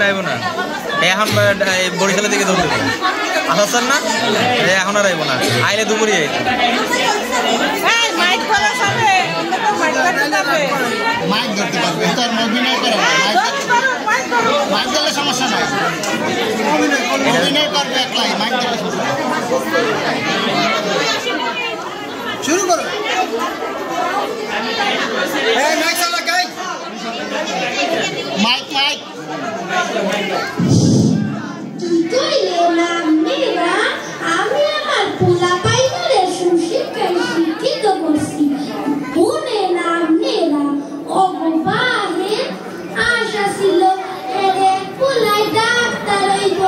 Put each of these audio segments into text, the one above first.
আইব না এখন বরিশালের দিকে ধরতে আসার না এখন আর আইব না আইলে দুপুরে মাইক ধরতে পারবে তোর অভিনয় করো মাইক ধরলে সমস্যা নাই অভিনয় করবে একলাই মাইক ধরলে সমস্যা শুরু করো মাইক চালা গাই মাইক মাইক আমি আমার পোলা পাইনারে সুশিক্ষায় শিক্ষিত করছি মনে নাম নেরা অগবাহে আশা ছিল এরে পোলাই ডাক্তার হইব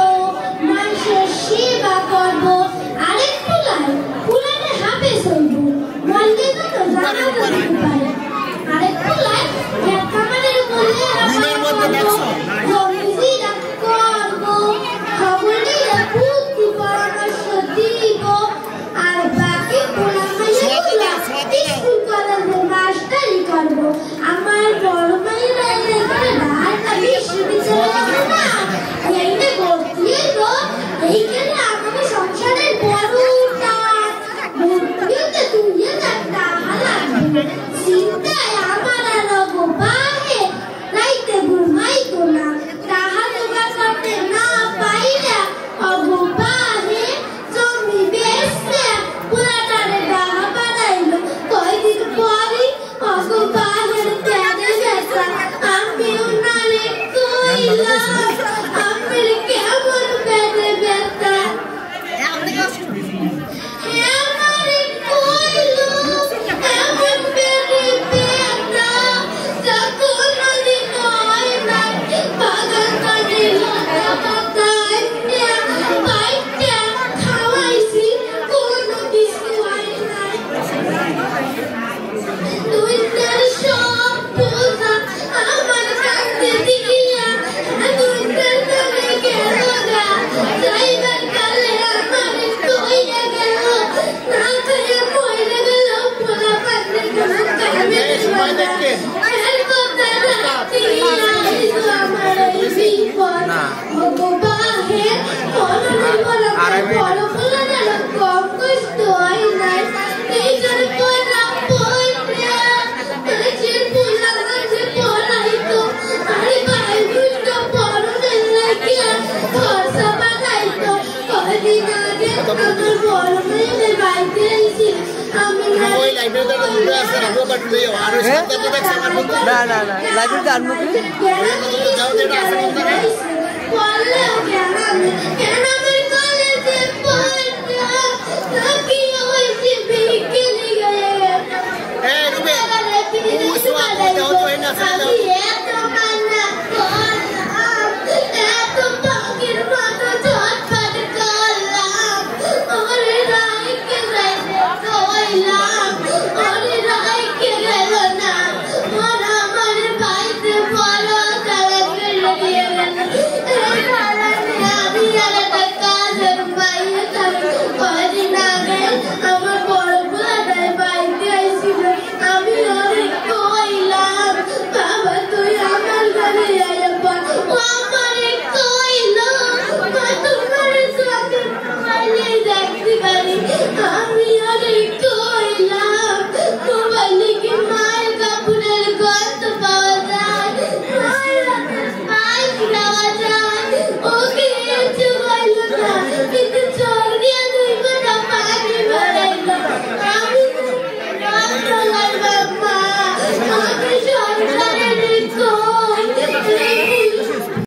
মানুষের সেবা করব আরেক পোলাইনে হাফেজ হইব মল্লে তো জানা পারে আরেক পোলাই কামানের বলে আমার বড় মাইরা এইখানে আমাকে সংসারের বড় চিন্তায় আমার আর বাহে রাইতে ঘুমাই না তাহা জোগাড় করতে না পাইরা অগবাহে জমি বেচতে পুরাটারে ডাহা বানাইলো কয়দিন পরে অগবাহের তেরে বেচা আমিও নারে কইলাম আমির কেমন পেটে ব্যথা না না না লাইব্রেরিতে আর মুখ Hey, Ruben.